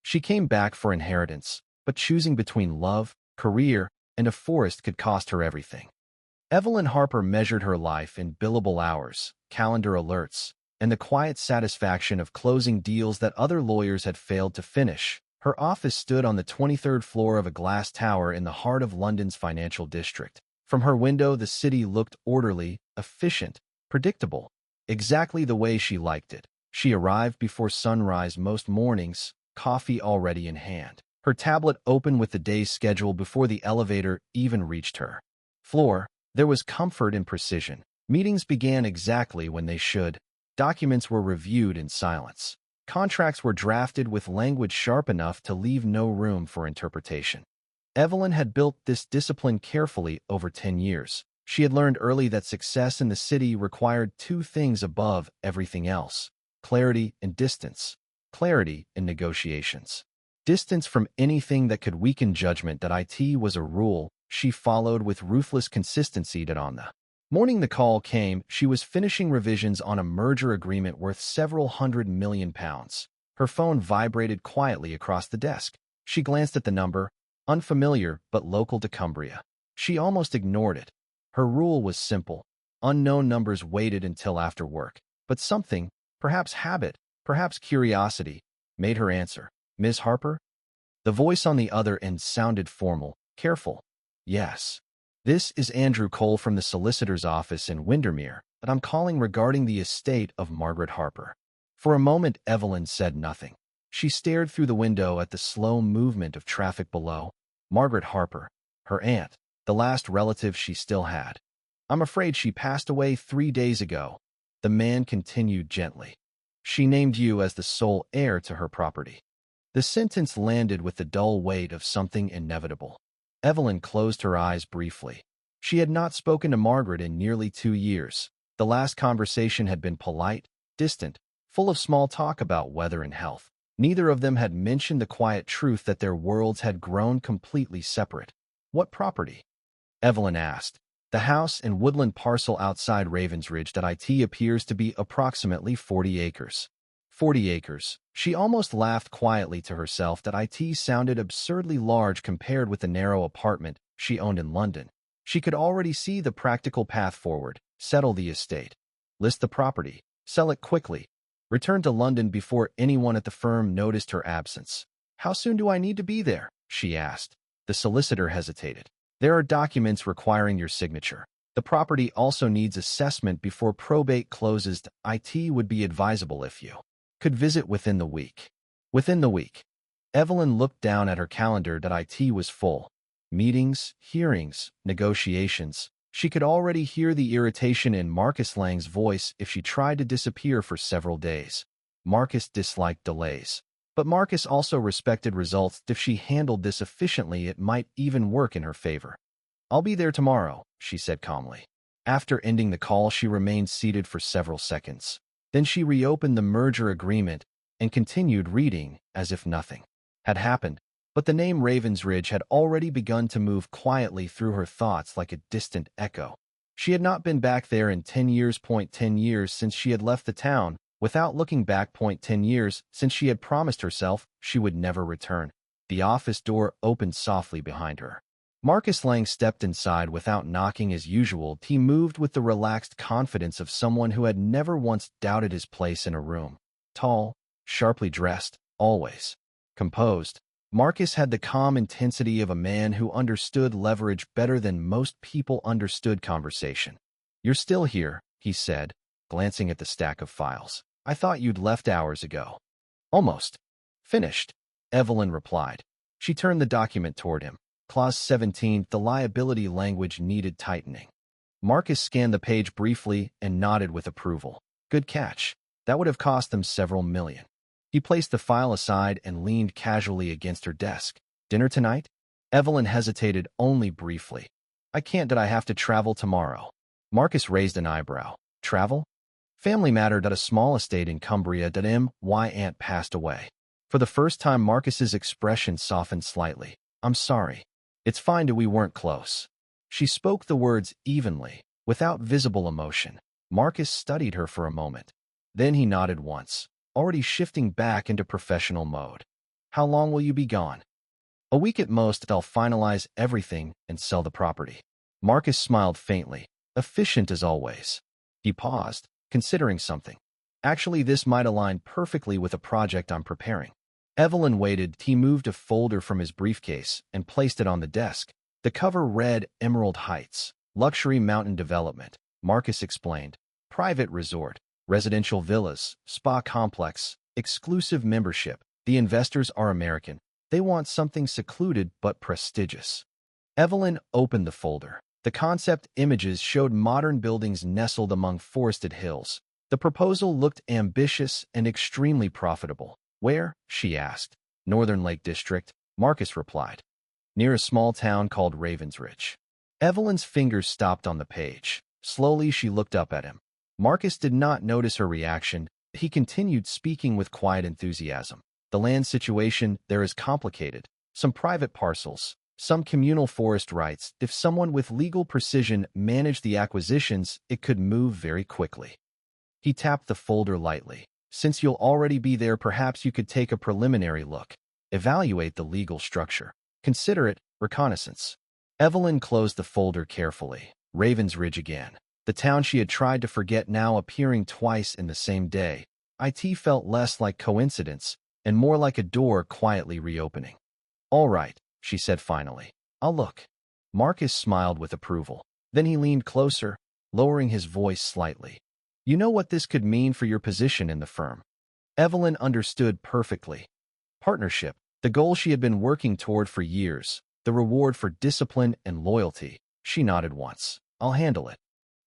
She came back for inheritance, but choosing between love, career, and a forest could cost her everything. Evelyn Harper measured her life in billable hours, calendar alerts, and the quiet satisfaction of closing deals that other lawyers had failed to finish. Her office stood on the 23rd floor of a glass tower in the heart of London's financial district. From her window, the city looked orderly, efficient, predictable, exactly the way she liked it. She arrived before sunrise most mornings, coffee already in hand. Her tablet open with the day's schedule before the elevator even reached her floor. There was comfort in precision. Meetings began exactly when they should. Documents were reviewed in silence. Contracts were drafted with language sharp enough to leave no room for interpretation. Evelyn had built this discipline carefully over 10 years. She had learned early that success in the city required two things above everything else: clarity and distance. Clarity in negotiations. Distance from anything that could weaken judgment. That IT was a rule she followed with ruthless consistency. That on the morning the call came, she was finishing revisions on a merger agreement worth several £100 million. Her phone vibrated quietly across the desk. She glanced at the number, unfamiliar but local to Cumbria. She almost ignored it. Her rule was simple. Unknown numbers waited until after work. But something, perhaps habit, perhaps curiosity, made her answer. "Ms. Harper?" The voice on the other end sounded formal, careful. "Yes. This is Andrew Cole from the solicitor's office in Windermere, but I'm calling regarding the estate of Margaret Harper." For a moment, Evelyn said nothing. She stared through the window at the slow movement of traffic below. Margaret Harper, her aunt, the last relative she still had. "I'm afraid she passed away 3 days ago," the man continued gently. "She named you as the sole heir to her property." The sentence landed with the dull weight of something inevitable. Evelyn closed her eyes briefly. She had not spoken to Margaret in nearly 2 years. The last conversation had been polite, distant, full of small talk about weather and health. Neither of them had mentioned the quiet truth that their worlds had grown completely separate. "What property?" Evelyn asked. "The house and woodland parcel outside Ravensridge. That IT appears to be approximately 40 acres. 40 acres. She almost laughed quietly to herself. That IT sounded absurdly large compared with the narrow apartment she owned in London. She could already see the practical path forward: settle the estate, list the property, sell it quickly, return to London before anyone at the firm noticed her absence. "How soon do I need to be there?" she asked. The solicitor hesitated. "There are documents requiring your signature. The property also needs assessment before probate closes. IT would be advisable if you could visit within the week." Within the week. Evelyn looked down at her calendar. That IT was full. Meetings, hearings, negotiations. She could already hear the irritation in Marcus Lang's voice if she tried to disappear for several days. Marcus disliked delays. But Marcus also respected results. If she handled this efficiently, it might even work in her favor. "I'll be there tomorrow," she said calmly. After ending the call, she remained seated for several seconds. Then she reopened the merger agreement and continued reading as if nothing had happened. But the name Ravensridge had already begun to move quietly through her thoughts like a distant echo. She had not been back there in 10 years. 10 years since she had left the town. Without looking back. 10 years since she had promised herself she would never return. The office door opened softly behind her. Marcus Lang stepped inside without knocking as usual. He moved with the relaxed confidence of someone who had never once doubted his place in a room. Tall, sharply dressed, always composed. Marcus had the calm intensity of a man who understood leverage better than most people understood conversation. "You're still here," he said, glancing at the stack of files. "I thought you'd left hours ago." "Almost finished," Evelyn replied. She turned the document toward him. Clause 17, the liability language needed tightening. Marcus scanned the page briefly and nodded with approval. "Good catch. That would have cost them several million." He placed the file aside and leaned casually against her desk. "Dinner tonight?" Evelyn hesitated only briefly. "I can't. Did I have to travel tomorrow?" Marcus raised an eyebrow. "Travel?" "Family matter. A small estate in Cumbria. My aunt passed away." For the first time, Marcus's expression softened slightly. "I'm sorry." "It's fine. We weren't close." She spoke the words evenly, without visible emotion. Marcus studied her for a moment. Then he nodded once, already shifting back into professional mode. How long will you be gone? A week at most. I'll finalize everything and sell the property. Marcus smiled faintly, efficient as always. He paused, considering something. Actually, this might align perfectly with a project I'm preparing. Evelyn waited. He moved a folder from his briefcase and placed it on the desk. The cover read Emerald Heights, Luxury Mountain Development. Marcus explained. Private resort, residential villas, spa complex, exclusive membership. The investors are American. They want something secluded but prestigious. Evelyn opened the folder. The concept images showed modern buildings nestled among forested hills. The proposal looked ambitious and extremely profitable. Where? She asked. Northern Lake District, Marcus replied. Near a small town called Ravensridge. Evelyn's fingers stopped on the page. Slowly she looked up at him. Marcus did not notice her reaction. He continued speaking with quiet enthusiasm. The land situation there is complicated. Some private parcels, some communal forest rights. If someone with legal precision managed the acquisitions, it could move very quickly. He tapped the folder lightly. Since you'll already be there, perhaps you could take a preliminary look. Evaluate the legal structure. Consider it reconnaissance. Evelyn closed the folder carefully. Ravensridge again. The town she had tried to forget now appearing twice in the same day. It felt less like coincidence and more like a door quietly reopening. All right, she said finally. I'll look. Marcus smiled with approval. Then he leaned closer, lowering his voice slightly. You know what this could mean for your position in the firm? Evelyn understood perfectly. Partnership, the goal she had been working toward for years, the reward for discipline and loyalty. She nodded once. I'll handle it.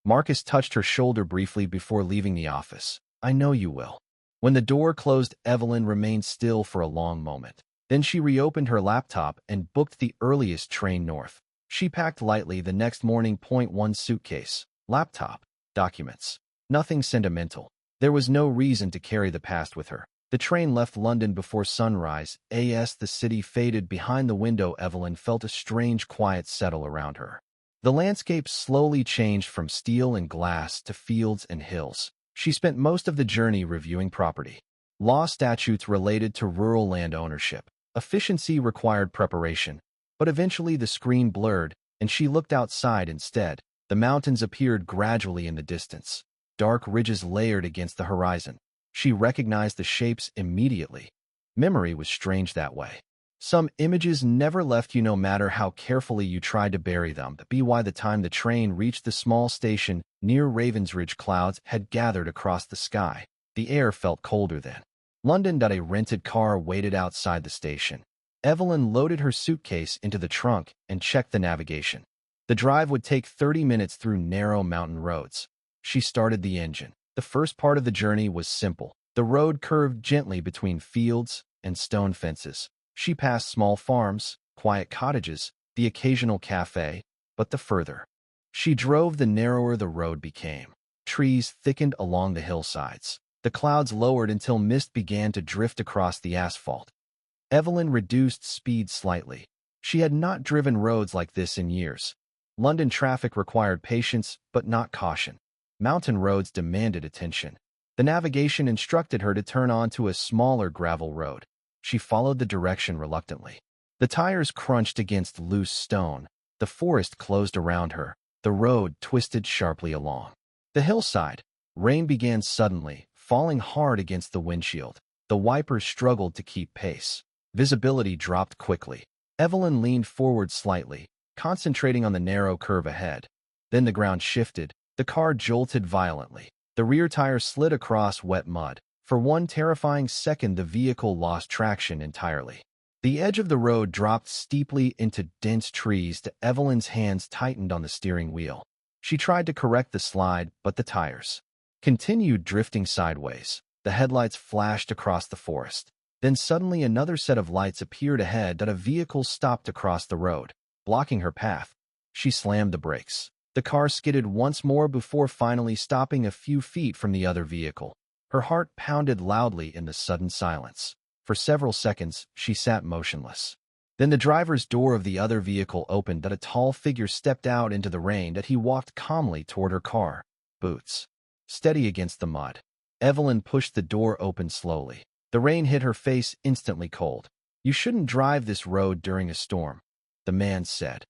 Marcus touched her shoulder briefly before leaving the office. I know you will. When the door closed, Evelyn remained still for a long moment. Then she reopened her laptop and booked the earliest train north. She packed lightly the next morning. One suitcase, laptop, documents. Nothing sentimental. There was no reason to carry the past with her. The train left London before sunrise. As the city faded behind the window, Evelyn felt a strange quiet settle around her. The landscape slowly changed from steel and glass to fields and hills. She spent most of the journey reviewing property. Law statutes related to rural land ownership. Efficiency required preparation. But eventually the screen blurred, and she looked outside instead. The mountains appeared gradually in the distance. Dark ridges layered against the horizon. She recognized the shapes immediately. Memory was strange that way. Some images never left you no matter how carefully you tried to bury them. By the time the train reached the small station near Ravensridge, clouds had gathered across the sky. The air felt colder then. London. A rented car waited outside the station. Evelyn loaded her suitcase into the trunk and checked the navigation. The drive would take 30 minutes through narrow mountain roads. She started the engine. The first part of the journey was simple. The road curved gently between fields and stone fences. She passed small farms, quiet cottages, the occasional cafe, but the further she drove, the narrower the road became. Trees thickened along the hillsides. The clouds lowered until mist began to drift across the asphalt. Evelyn reduced speed slightly. She had not driven roads like this in years. London traffic required patience, but not caution. Mountain roads demanded attention. The navigation instructed her to turn onto a smaller gravel road. She followed the direction reluctantly. The tires crunched against loose stone. The forest closed around her. The road twisted sharply along. The hillside. Rain began suddenly, falling hard against the windshield. The wipers struggled to keep pace. Visibility dropped quickly. Evelyn leaned forward slightly, concentrating on the narrow curve ahead. Then the ground shifted. The car jolted violently. The rear tire slid across wet mud. For one terrifying second, the vehicle lost traction entirely. The edge of the road dropped steeply into dense trees. Evelyn's hands tightened on the steering wheel. She tried to correct the slide, but the tires continued drifting sideways. The headlights flashed across the forest. Then suddenly another set of lights appeared ahead. A vehicle stopped across the road, blocking her path. She slammed the brakes. The car skidded once more before finally stopping a few feet from the other vehicle. Her heart pounded loudly in the sudden silence. For several seconds, she sat motionless. Then the driver's door of the other vehicle opened. A tall figure stepped out into the rain. He walked calmly toward her car, boots steady against the mud. Evelyn pushed the door open slowly. The rain hit her face, instantly cold. You shouldn't drive this road during a storm, the man said.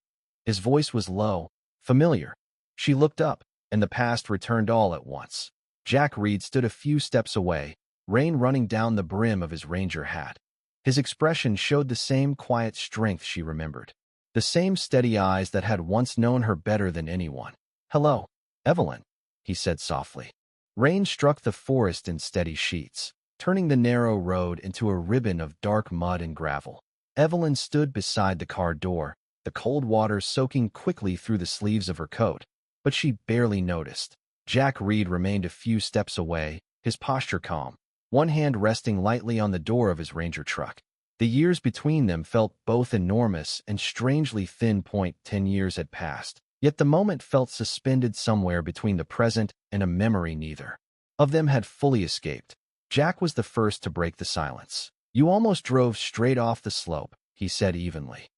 His voice was low, familiar. She looked up, and the past returned all at once. Jack Reed stood a few steps away, rain running down the brim of his ranger hat. His expression showed the same quiet strength she remembered, the same steady eyes that had once known her better than anyone. "Hello, Evelyn," he said softly. Rain struck the forest in steady sheets, turning the narrow road into a ribbon of dark mud and gravel. Evelyn stood beside the car door, the cold water soaking quickly through the sleeves of her coat, but she barely noticed. Jack Reed remained a few steps away, his posture calm, one hand resting lightly on the door of his ranger truck. The years between them felt both enormous and strangely thin. 10 years had passed, yet the moment felt suspended somewhere between the present and a memory neither of them had fully escaped. Jack was the first to break the silence. "You almost drove straight off the slope," he said evenly.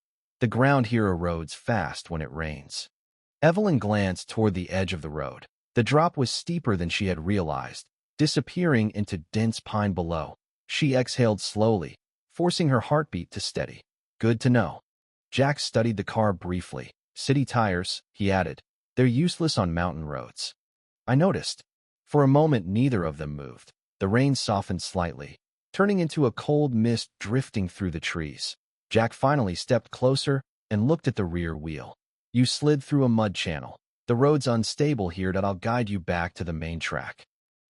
"The ground here erodes fast when it rains." Evelyn glanced toward the edge of the road. The drop was steeper than she had realized, disappearing into dense pine below. She exhaled slowly, forcing her heartbeat to steady. "Good to know." Jack studied the car briefly. "City tires," he added. "They're useless on mountain roads." "I noticed." For a moment neither of them moved. The rain softened slightly, turning into a cold mist drifting through the trees. Jack finally stepped closer and looked at the rear wheel. "You slid through a mud channel. The road's unstable here, but I'll guide you back to the main track."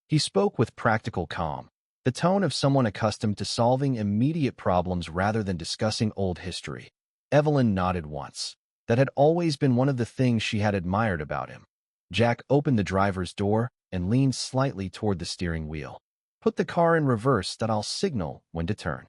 He spoke with practical calm, the tone of someone accustomed to solving immediate problems rather than discussing old history. Evelyn nodded once. That had always been one of the things she had admired about him. Jack opened the driver's door and leaned slightly toward the steering wheel. "Put the car in reverse, that I'll signal when to turn."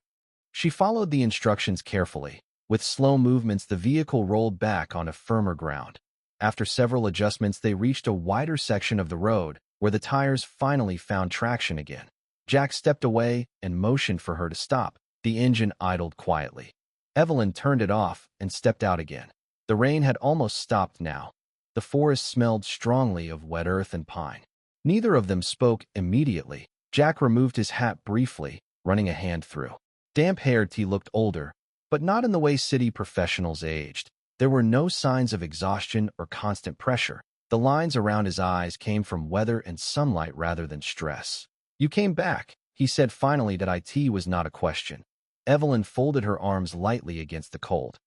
She followed the instructions carefully. With slow movements, the vehicle rolled back onto firmer ground. After several adjustments, they reached a wider section of the road where the tires finally found traction again. Jack stepped away and motioned for her to stop. The engine idled quietly. Evelyn turned it off and stepped out again. The rain had almost stopped now. The forest smelled strongly of wet earth and pine. Neither of them spoke immediately. Jack removed his hat briefly, running a hand through. Damp-haired, he looked older, but not in the way city professionals aged. There were no signs of exhaustion or constant pressure. The lines around his eyes came from weather and sunlight rather than stress. "You came back," he said finally. That IT was not a question. Evelyn folded her arms lightly against the cold.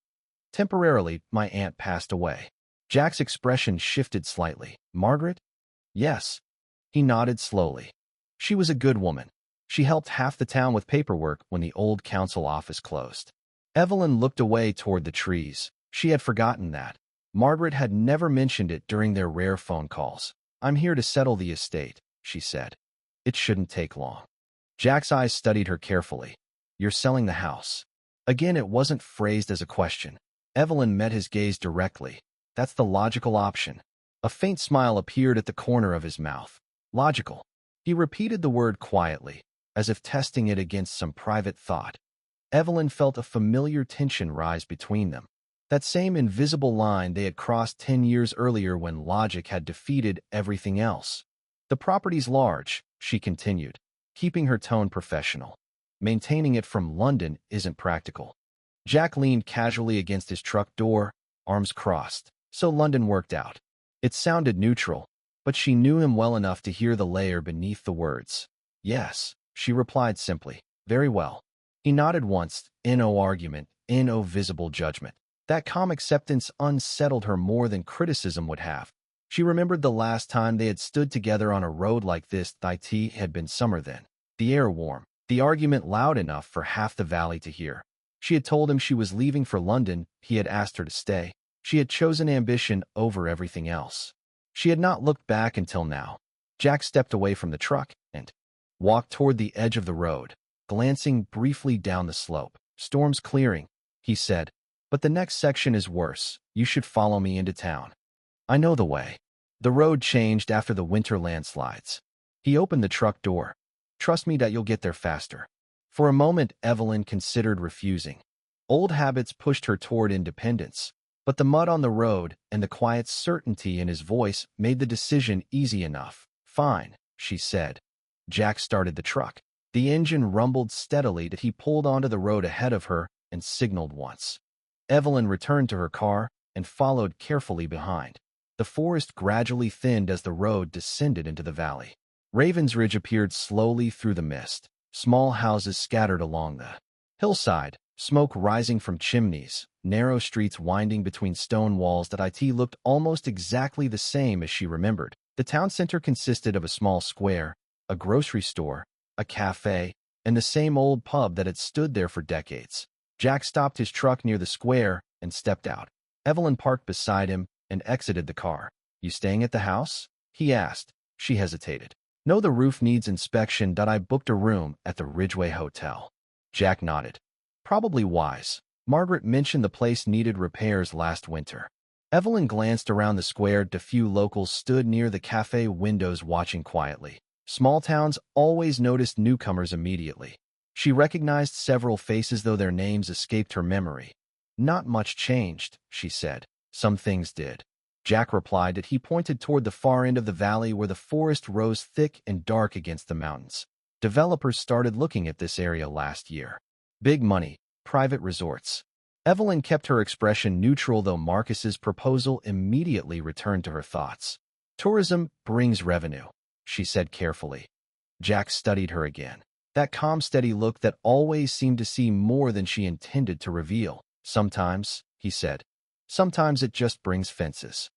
"Temporarily, my aunt passed away." Jack's expression shifted slightly. "Margaret?" "Yes." He nodded slowly. "She was a good woman. She helped half the town with paperwork when the old council office closed." Evelyn looked away toward the trees. She had forgotten that. Margaret had never mentioned it during their rare phone calls. "I'm here to settle the estate," she said. "It shouldn't take long." Jack's eyes studied her carefully. "You're selling the house." Again, it wasn't phrased as a question. Evelyn met his gaze directly. "That's the logical option." A faint smile appeared at the corner of his mouth. "Logical." He repeated the word quietly, as if testing it against some private thought. Evelyn felt a familiar tension rise between them. That same invisible line they had crossed 10 years earlier when logic had defeated everything else. "The property's large," she continued, keeping her tone professional. "Maintaining it from London isn't practical." Jack leaned casually against his truck door, arms crossed. "So London worked out." It sounded neutral, but she knew him well enough to hear the layer beneath the words. "Yes," she replied simply. "Very well." He nodded once, no argument, no visible judgment. That calm acceptance unsettled her more than criticism would have. She remembered the last time they had stood together on a road like this. It had been summer then. The air warm, the argument loud enough for half the valley to hear. She had told him she was leaving for London. He had asked her to stay. She had chosen ambition over everything else. She had not looked back until now. Jack stepped away from the truck and walked toward the edge of the road, glancing briefly down the slope. "Storm's clearing," he said, "but the next section is worse. You should follow me into town." "I know the way." The road changed after the winter landslides. He opened the truck door. "Trust me that you'll get there faster." For a moment, Evelyn considered refusing. Old habits pushed her toward independence, but the mud on the road and the quiet certainty in his voice made the decision easy enough. "Fine," she said. Jack started the truck. The engine rumbled steadily as he pulled onto the road ahead of her, and signaled once. Evelyn returned to her car and followed carefully behind. The forest gradually thinned as the road descended into the valley. Ravensridge appeared slowly through the mist, small houses scattered along the hillside, smoke rising from chimneys, narrow streets winding between stone walls that looked almost exactly the same as she remembered. The town center consisted of a small square, a grocery store, a cafe, and the same old pub that had stood there for decades. Jack stopped his truck near the square and stepped out. Evelyn parked beside him and exited the car. "You staying at the house?" he asked. She hesitated. "No, the roof needs inspection. I booked a room at the Ridgeway Hotel." Jack nodded. "Probably wise. Margaret mentioned the place needed repairs last winter." Evelyn glanced around the square. A few locals stood near the cafe windows watching quietly. Small towns always noticed newcomers immediately. She recognized several faces, though their names escaped her memory. "Not much changed," she said. "Some things did." Jack replied that he pointed toward the far end of the valley where the forest rose thick and dark against the mountains. Developers started looking at this area last year. Big money, private resorts. Evelyn kept her expression neutral, though Marcus's proposal immediately returned to her thoughts. "Tourism brings revenue," she said carefully. Jack studied her again. That calm, steady look that always seemed to see more than she intended to reveal. "Sometimes," he said. "Sometimes it just brings fences."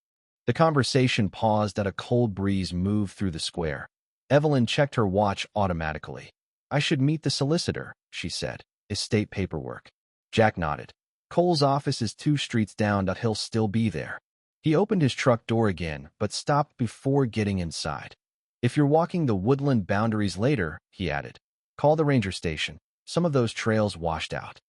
The conversation paused as a cold breeze moved through the square. Evelyn checked her watch automatically. "I should meet the solicitor," she said. "Estate paperwork." Jack nodded. "Cole's office is 2 streets down. He'll still be there." He opened his truck door again, but stopped before getting inside. "If you're walking the woodland boundaries later," he added, "call the ranger station. Some of those trails washed out."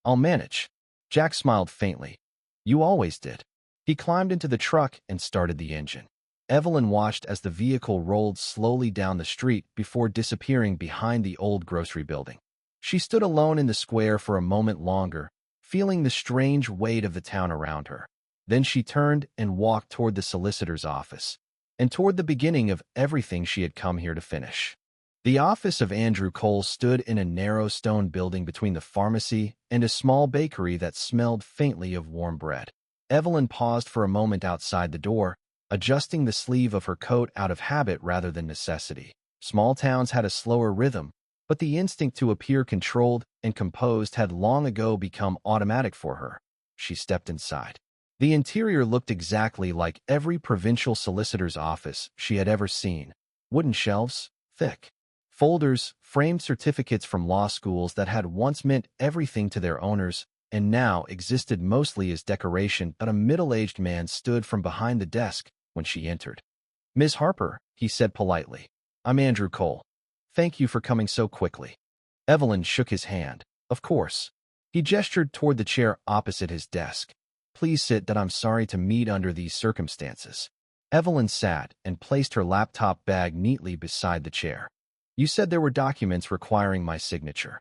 "I'll manage." Jack smiled faintly. "You always did." He climbed into the truck and started the engine. Evelyn watched as the vehicle rolled slowly down the street before disappearing behind the old grocery building. She stood alone in the square for a moment longer, feeling the strange weight of the town around her. Then she turned and walked toward the solicitor's office, and toward the beginning of everything she had come here to finish. The office of Andrew Cole stood in a narrow stone building between the pharmacy and a small bakery that smelled faintly of warm bread. Evelyn paused for a moment outside the door, adjusting the sleeve of her coat out of habit rather than necessity. Small towns had a slower rhythm, but the instinct to appear controlled and composed had long ago become automatic for her. She stepped inside. The interior looked exactly like every provincial solicitor's office she had ever seen. Wooden shelves, thick folders, framed certificates from law schools that had once meant everything to their owners and now existed mostly as decoration. But a middle-aged man stood from behind the desk when she entered. "Ms. Harper," he said politely. "I'm Andrew Cole. Thank you for coming so quickly." Evelyn shook his hand. "Of course." He gestured toward the chair opposite his desk. "Please sit. I'm sorry to meet under these circumstances." Evelyn sat and placed her laptop bag neatly beside the chair. "You said there were documents requiring my signature."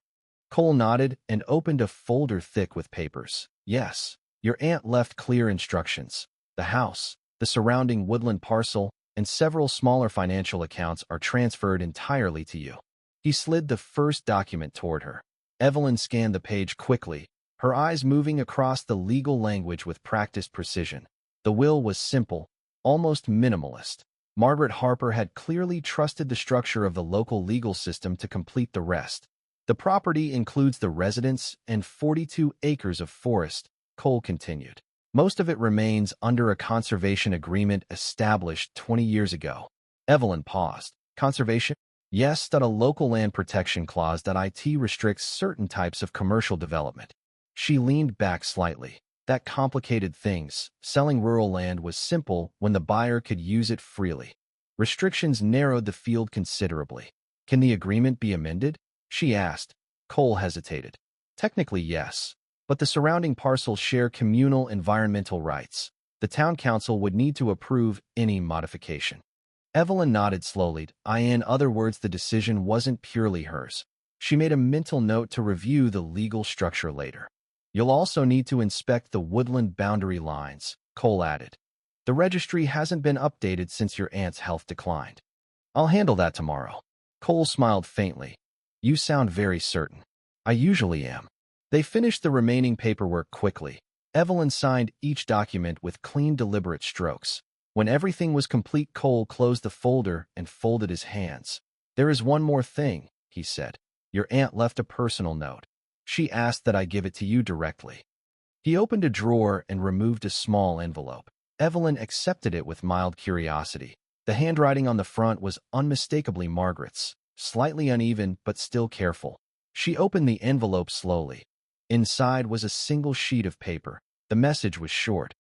Cole nodded and opened a folder thick with papers. "Yes, your aunt left clear instructions. The house, the surrounding woodland parcel, and several smaller financial accounts are transferred entirely to you." He slid the first document toward her. Evelyn scanned the page quickly, her eyes moving across the legal language with practiced precision. The will was simple, almost minimalist. Margaret Harper had clearly trusted the structure of the local legal system to complete the rest. "The property includes the residence and 42 acres of forest," Cole continued. "Most of it remains under a conservation agreement established 20 years ago." Evelyn paused. "Conservation?" "Yes, that a local land protection clause that restricts certain types of commercial development." She leaned back slightly. That complicated things. Selling rural land was simple when the buyer could use it freely. Restrictions narrowed the field considerably. "Can the agreement be amended?" she asked. Cole hesitated. "Technically, yes, but the surrounding parcels share communal environmental rights. The town council would need to approve any modification." Evelyn nodded slowly. In other words, the decision wasn't purely hers. She made a mental note to review the legal structure later. "You'll also need to inspect the woodland boundary lines," Cole added. "The registry hasn't been updated since your aunt's health declined." "I'll handle that tomorrow." Cole smiled faintly. "You sound very certain." "I usually am." They finished the remaining paperwork quickly. Evelyn signed each document with clean, deliberate strokes. When everything was complete, Cole closed the folder and folded his hands. "There is one more thing," he said. "Your aunt left a personal note. She asked that I give it to you directly." He opened a drawer and removed a small envelope. Evelyn accepted it with mild curiosity. The handwriting on the front was unmistakably Margaret's, slightly uneven but still careful. She opened the envelope slowly. Inside was a single sheet of paper. The message was short.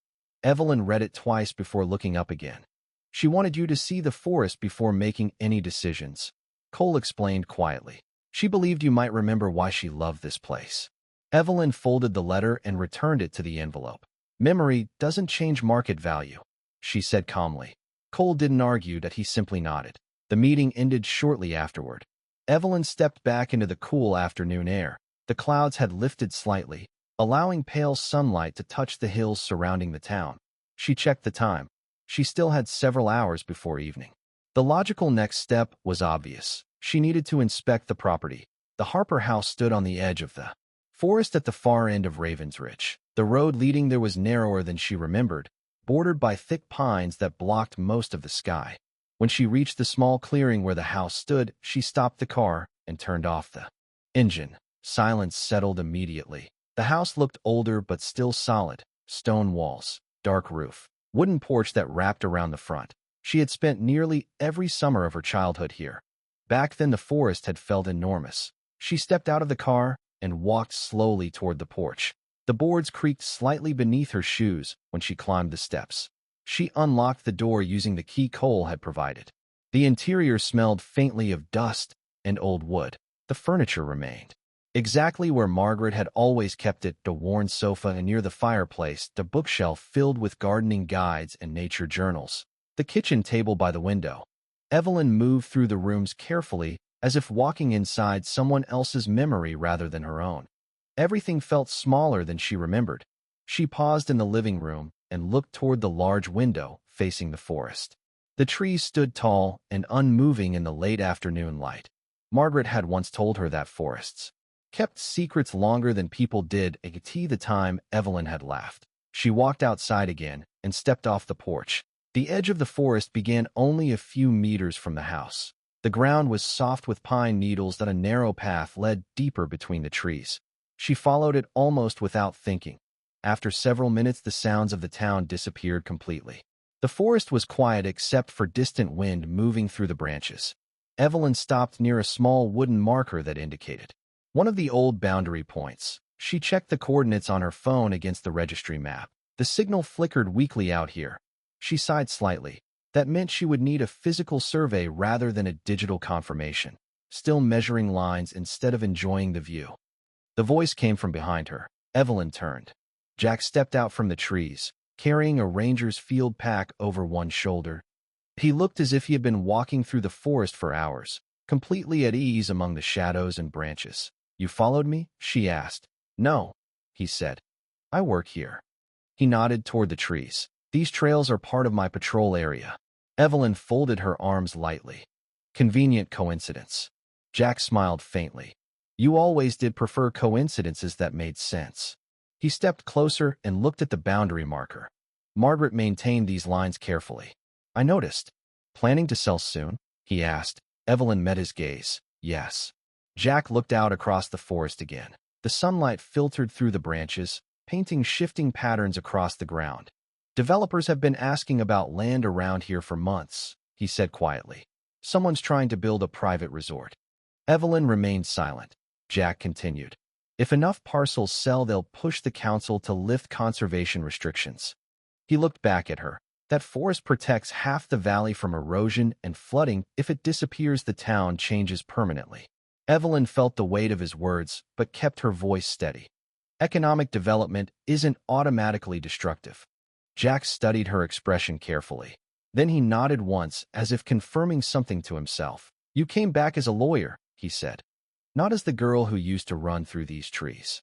Evelyn read it twice before looking up again. "She wanted you to see the forest before making any decisions," Cole explained quietly. "She believed you might remember why she loved this place." Evelyn folded the letter and returned it to the envelope. "Memory doesn't change market value," she said calmly. Cole didn't argue that, he simply nodded. The meeting ended shortly afterward. Evelyn stepped back into the cool afternoon air. The clouds had lifted slightly, allowing pale sunlight to touch the hills surrounding the town. She checked the time. She still had several hours before evening. The logical next step was obvious. She needed to inspect the property. The Harper house stood on the edge of the forest at the far end of Ravensridge. The road leading there was narrower than she remembered, bordered by thick pines that blocked most of the sky. When she reached the small clearing where the house stood, she stopped the car and turned off the engine. Silence settled immediately. The house looked older but still solid. Stone walls, dark roof, wooden porch that wrapped around the front. She had spent nearly every summer of her childhood here. Back then the forest had felt enormous. She stepped out of the car and walked slowly toward the porch. The boards creaked slightly beneath her shoes when she climbed the steps. She unlocked the door using the key Cole had provided. The interior smelled faintly of dust and old wood. The furniture remained exactly where Margaret had always kept it, the worn sofa, and near the fireplace, the bookshelf filled with gardening guides and nature journals. The kitchen table by the window. Evelyn moved through the rooms carefully, as if walking inside someone else's memory rather than her own. Everything felt smaller than she remembered. She paused in the living room and looked toward the large window facing the forest. The trees stood tall and unmoving in the late afternoon light. Margaret had once told her that forests kept secrets longer than people did. At the time, Evelyn had laughed. She walked outside again and stepped off the porch. The edge of the forest began only a few meters from the house. The ground was soft with pine needles that a narrow path led deeper between the trees. She followed it almost without thinking. After several minutes, the sounds of the town disappeared completely. The forest was quiet except for distant wind moving through the branches. Evelyn stopped near a small wooden marker that indicated one of the old boundary points. She checked the coordinates on her phone against the registry map. The signal flickered weakly out here. She sighed slightly. That meant she would need a physical survey rather than a digital confirmation. Still measuring lines instead of enjoying the view. The voice came from behind her. Evelyn turned. Jack stepped out from the trees, carrying a ranger's field pack over one shoulder. He looked as if he had been walking through the forest for hours, completely at ease among the shadows and branches. "You followed me?" she asked. "No," he said. "I work here." He nodded toward the trees. "These trails are part of my patrol area." Evelyn folded her arms lightly. "Convenient coincidence." Jack smiled faintly. "You always did prefer coincidences that made sense." He stepped closer and looked at the boundary marker. Margaret maintained these lines carefully. "I noticed." "Planning to sell soon?" he asked. Evelyn met his gaze. "Yes." Jack looked out across the forest again. The sunlight filtered through the branches, painting shifting patterns across the ground. "Developers have been asking about land around here for months," he said quietly. "Someone's trying to build a private resort." Evelyn remained silent. Jack continued. "If enough parcels sell, they'll push the council to lift conservation restrictions." He looked back at her. "That forest protects half the valley from erosion and flooding. If it disappears, the town changes permanently." Evelyn felt the weight of his words, but kept her voice steady. "Economic development isn't automatically destructive." Jack studied her expression carefully. Then he nodded once, as if confirming something to himself. "You came back as a lawyer," he said. "Not as the girl who used to run through these trees."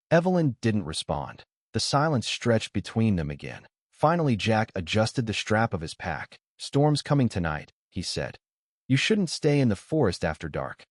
Evelyn didn't respond. The silence stretched between them again. Finally, Jack adjusted the strap of his pack. "Storm's coming tonight," he said. "You shouldn't stay in the forest after dark."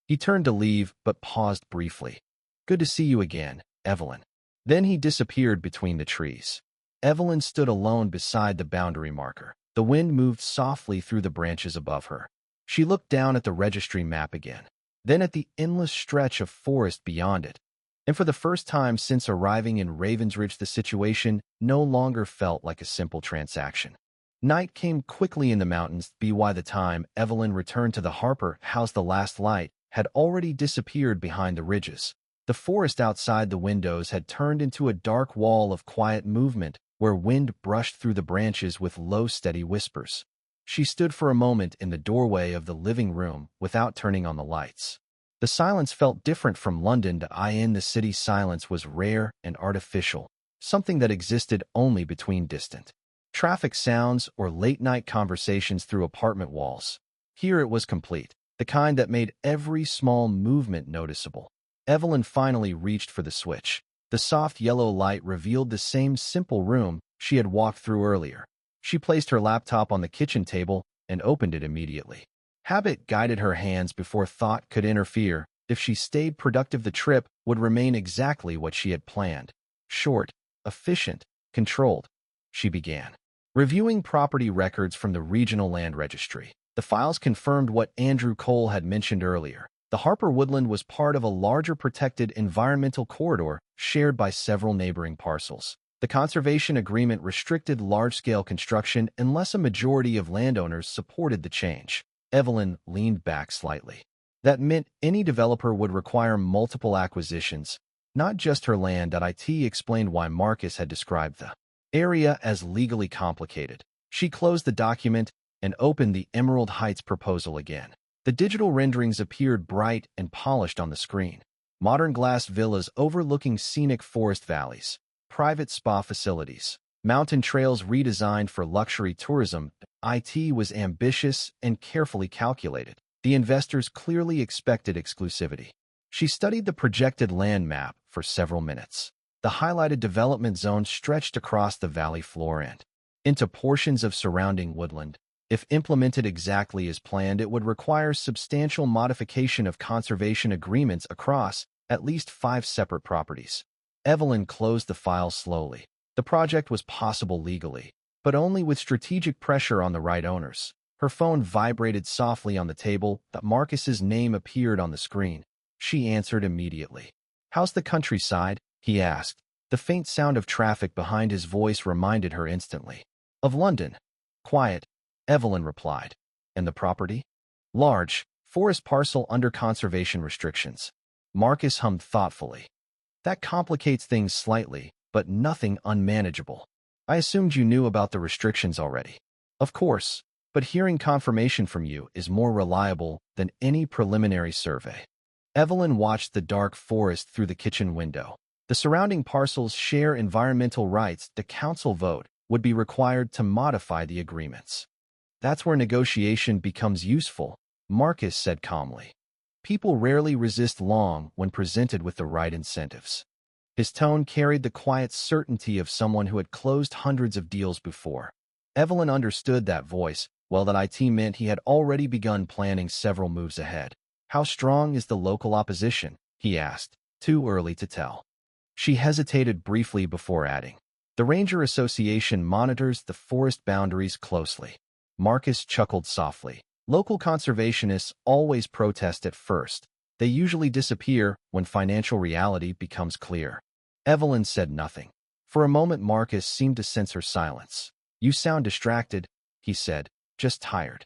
He turned to leave, but paused briefly. "Good to see you again," Evelyn. Then he disappeared between the trees. Evelyn stood alone beside the boundary marker. The wind moved softly through the branches above her. She looked down at the registry map again, then at the endless stretch of forest beyond it. And for the first time since arriving in Ravensridge, the situation no longer felt like a simple transaction. Night came quickly in the mountains. By the time Evelyn returned to the Harper house, the last light had already disappeared behind the ridges. The forest outside the windows had turned into a dark wall of quiet movement, where wind brushed through the branches with low, steady whispers. She stood for a moment in the doorway of the living room without turning on the lights. The silence felt different from London. The city's silence was rare and artificial, something that existed only between distant traffic sounds or late-night conversations through apartment walls. Here it was complete, the kind that made every small movement noticeable. Evelyn finally reached for the switch. The soft yellow light revealed the same simple room she had walked through earlier. She placed her laptop on the kitchen table and opened it immediately. Habit guided her hands before thought could interfere. If she stayed productive, the trip would remain exactly what she had planned. Short, efficient, controlled. She began reviewing property records from the Regional Land Registry. The files confirmed what Andrew Cole had mentioned earlier. The Harper woodland was part of a larger protected environmental corridor shared by several neighboring parcels. The conservation agreement restricted large-scale construction unless a majority of landowners supported the change. Evelyn leaned back slightly. That meant any developer would require multiple acquisitions, not just her land. It explained why Marcus had described the area as legally complicated. She closed the document and opened the Emerald Heights proposal again. The digital renderings appeared bright and polished on the screen. Modern glass villas overlooking scenic forest valleys, private spa facilities, mountain trails redesigned for luxury tourism. It was ambitious and carefully calculated. The investors clearly expected exclusivity. She studied the projected land map for several minutes. The highlighted development zone stretched across the valley floor and into portions of surrounding woodland. If implemented exactly as planned, it would require substantial modification of conservation agreements across at least 5 separate properties. Evelyn closed the file slowly. The project was possible legally, but only with strategic pressure on the right owners. Her phone vibrated softly on the table. Marcus's name appeared on the screen. She answered immediately. "How's the countryside?" he asked. The faint sound of traffic behind his voice reminded her instantly of London. "Quiet," Evelyn replied. "And the property?" "Large, forest parcel under conservation restrictions." Marcus hummed thoughtfully. "That complicates things slightly, but nothing unmanageable. I assumed you knew about the restrictions already." "Of course, but hearing confirmation from you is more reliable than any preliminary survey." Evelyn watched the dark forest through the kitchen window. The surrounding parcels share environmental rights. The council vote would be required to modify the agreements. "That's where negotiation becomes useful," Marcus said calmly. "People rarely resist long when presented with the right incentives." His tone carried the quiet certainty of someone who had closed hundreds of deals before. Evelyn understood that voice well. That meant he had already begun planning several moves ahead. "How strong is the local opposition?" he asked. "Too early to tell." She hesitated briefly before adding, "The Ranger Association monitors the forest boundaries closely." Marcus chuckled softly. "Local conservationists always protest at first. They usually disappear when financial reality becomes clear." Evelyn said nothing. For a moment Marcus seemed to sense her silence. "You sound distracted," he said, "just tired."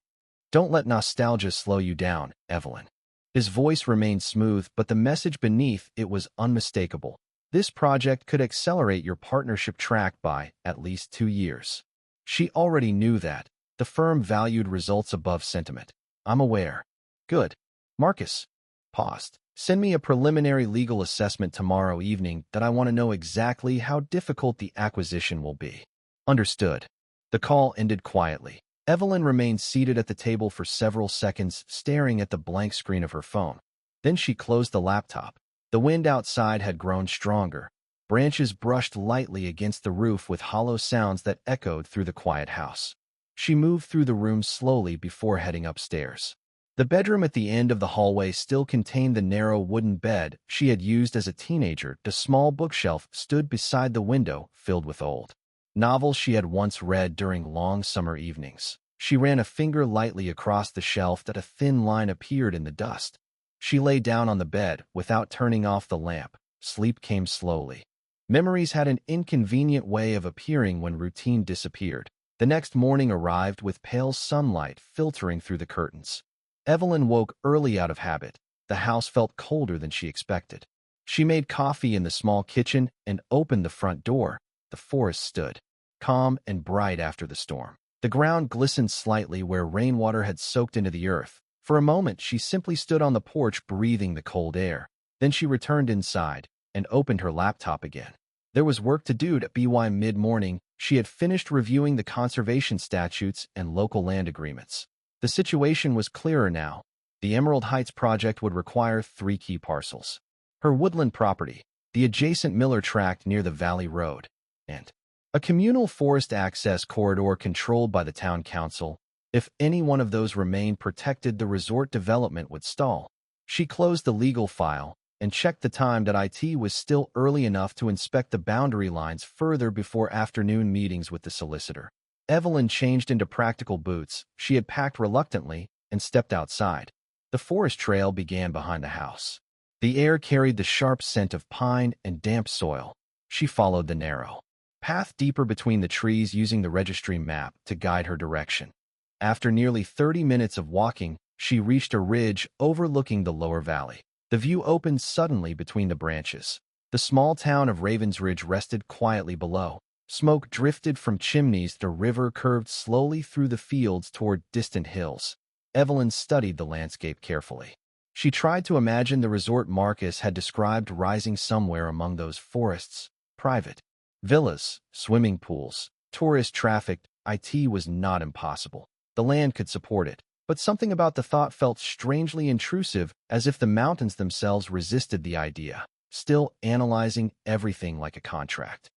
"Don't let nostalgia slow you down, Evelyn." His voice remained smooth, but the message beneath it was unmistakable. "This project could accelerate your partnership track by at least 2 years." She already knew that. The firm valued results above sentiment. "I'm aware." "Good." Marcus paused. "Send me a preliminary legal assessment tomorrow evening. I want to know exactly how difficult the acquisition will be." "Understood." The call ended quietly. Evelyn remained seated at the table for several seconds, staring at the blank screen of her phone. Then she closed the laptop. The wind outside had grown stronger. Branches brushed lightly against the roof with hollow sounds that echoed through the quiet house. She moved through the room slowly before heading upstairs. The bedroom at the end of the hallway still contained the narrow wooden bed she had used as a teenager. The small bookshelf stood beside the window, filled with old novels she had once read during long summer evenings. She ran a finger lightly across the shelf that a thin line appeared in the dust. She lay down on the bed without turning off the lamp. Sleep came slowly. Memories had an inconvenient way of appearing when routine disappeared. The next morning arrived with pale sunlight filtering through the curtains. Evelyn woke early out of habit. The house felt colder than she expected. She made coffee in the small kitchen and opened the front door. The forest stood, calm and bright after the storm. The ground glistened slightly where rainwater had soaked into the earth. For a moment, she simply stood on the porch breathing the cold air. Then she returned inside and opened her laptop again. There was work to do at BY mid-morning. She had finished reviewing the conservation statutes and local land agreements. The situation was clearer now. The Emerald Heights project would require 3 key parcels: her woodland property, the adjacent Miller tract near the Valley Road, and a communal forest access corridor controlled by the town council. If any one of those remained protected, the resort development would stall. She closed the legal file and checked the time. It was still early enough to inspect the boundary lines further before afternoon meetings with the solicitor. Evelyn changed into practical boots she had packed reluctantly and stepped outside. The forest trail began behind the house. The air carried the sharp scent of pine and damp soil. She followed the narrow path deeper between the trees, using the registry map to guide her direction. After nearly 30 minutes of walking, she reached a ridge overlooking the lower valley. The view opened suddenly between the branches. The small town of Ravensridge rested quietly below. Smoke drifted from chimneys. The river curved slowly through the fields toward distant hills. Evelyn studied the landscape carefully. She tried to imagine the resort Marcus had described rising somewhere among those forests. Private villas, swimming pools, tourist traffic. It was not impossible. The land could support it. But something about the thought felt strangely intrusive, as if the mountains themselves resisted the idea, still analyzing everything like a contract.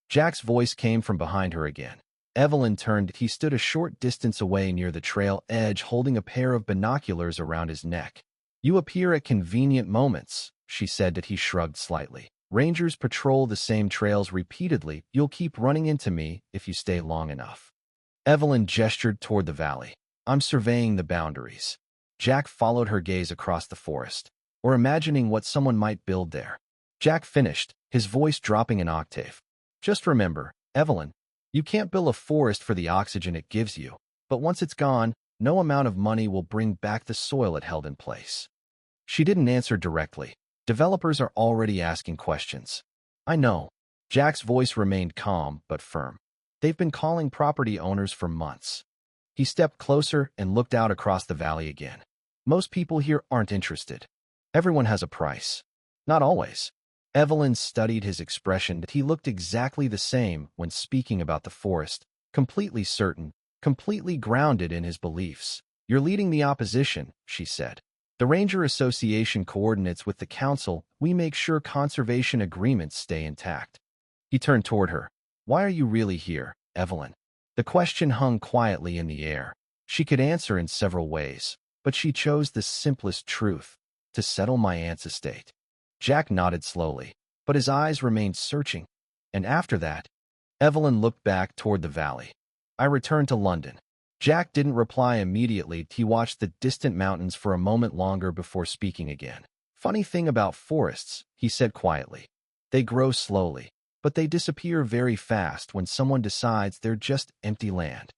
Jack's voice came from behind her again. Evelyn turned. He stood a short distance away near the trail edge, holding a pair of binoculars around his neck. "You appear at convenient moments," she said. That he shrugged slightly. "Rangers patrol the same trails repeatedly. You'll keep running into me if you stay long enough." Evelyn gestured toward the valley. "I'm surveying the boundaries." Jack followed her gaze across the forest, or imagining what someone might build there. Jack finished, his voice dropping an octave. "Just remember, Evelyn, you can't build a forest for the oxygen it gives you, but once it's gone, no amount of money will bring back the soil it held in place." She didn't answer directly. "Developers are already asking questions." "I know." Jack's voice remained calm but firm. "They've been calling property owners for months." He stepped closer and looked out across the valley again. "Most people here aren't interested. Everyone has a price." "Not always." Evelyn studied his expression. He looked exactly the same when speaking about the forest, completely certain, completely grounded in his beliefs. "You're leading the opposition," she said. "The Ranger Association coordinates with the council. We make sure conservation agreements stay intact." He turned toward her. "Why are you really here, Evelyn?" The question hung quietly in the air. She could answer in several ways, but she chose the simplest truth: to settle my aunt's estate. Jack nodded slowly, but his eyes remained searching. "And after that?" Evelyn looked back toward the valley. "I returned to London." Jack didn't reply immediately. He watched the distant mountains for a moment longer before speaking again. "Funny thing about forests," he said quietly. "They grow slowly, but they disappear very fast when someone decides they're just empty land."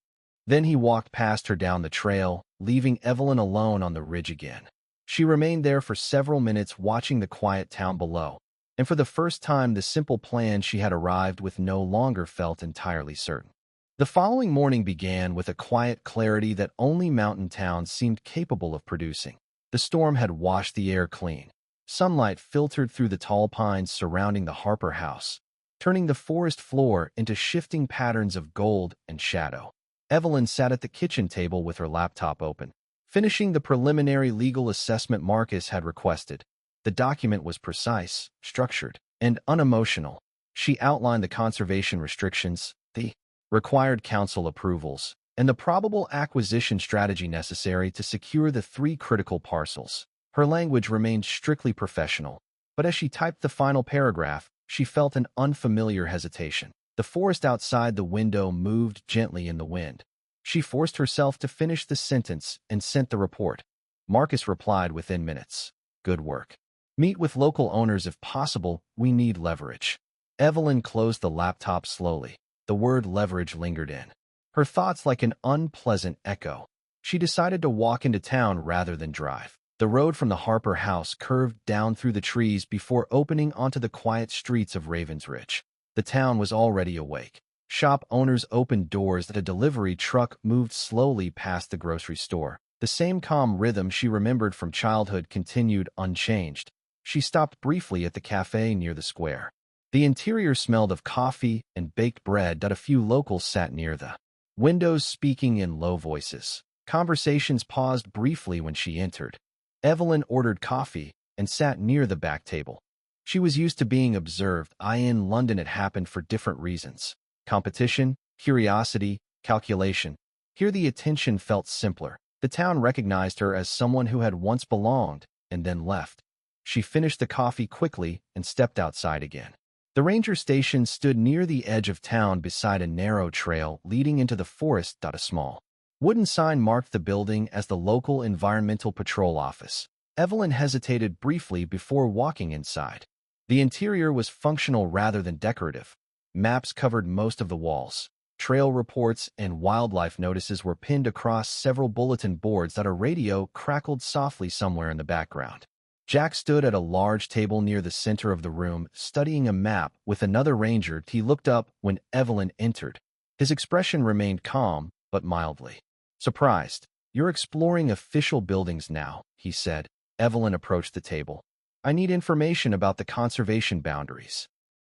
Then he walked past her down the trail, leaving Evelyn alone on the ridge again. She remained there for several minutes, watching the quiet town below, and for the first time the simple plan she had arrived with no longer felt entirely certain. The following morning began with a quiet clarity that only mountain towns seemed capable of producing. The storm had washed the air clean. Sunlight filtered through the tall pines surrounding the Harper house, turning the forest floor into shifting patterns of gold and shadow. Evelyn sat at the kitchen table with her laptop open, finishing the preliminary legal assessment Marcus had requested. The document was precise, structured, and unemotional. She outlined the conservation restrictions, the required council approvals, and the probable acquisition strategy necessary to secure the 3 critical parcels. Her language remained strictly professional, but as she typed the final paragraph, she felt an unfamiliar hesitation. The forest outside the window moved gently in the wind. She forced herself to finish the sentence and sent the report. Marcus replied within minutes. Good work. Meet with local owners if possible. We need leverage. Evelyn closed the laptop slowly. The word leverage lingered in her thoughts like an unpleasant echo. She decided to walk into town rather than drive. The road from the Harper house curved down through the trees before opening onto the quiet streets of Ravensridge. The town was already awake. Shop owners opened doors as a delivery truck moved slowly past the grocery store. The same calm rhythm she remembered from childhood continued unchanged. She stopped briefly at the cafe near the square. The interior smelled of coffee and baked bread. A few locals sat near the windows speaking in low voices. Conversations paused briefly when she entered. Evelyn ordered coffee and sat near the back table. She was used to being observed. In London it happened for different reasons. Competition, curiosity, calculation. Here the attention felt simpler. The town recognized her as someone who had once belonged and then left. She finished the coffee quickly and stepped outside again. The ranger station stood near the edge of town beside a narrow trail leading into the forest. A small wooden sign marked the building as the local environmental patrol office. Evelyn hesitated briefly before walking inside. The interior was functional rather than decorative. Maps covered most of the walls. Trail reports and wildlife notices were pinned across several bulletin boards. A radio crackled softly somewhere in the background. Jack stood at a large table near the center of the room, studying a map with another ranger. He looked up when Evelyn entered. His expression remained calm, but mildly surprised. You're exploring official buildings now, he said. Evelyn approached the table. I need information about the conservation boundaries.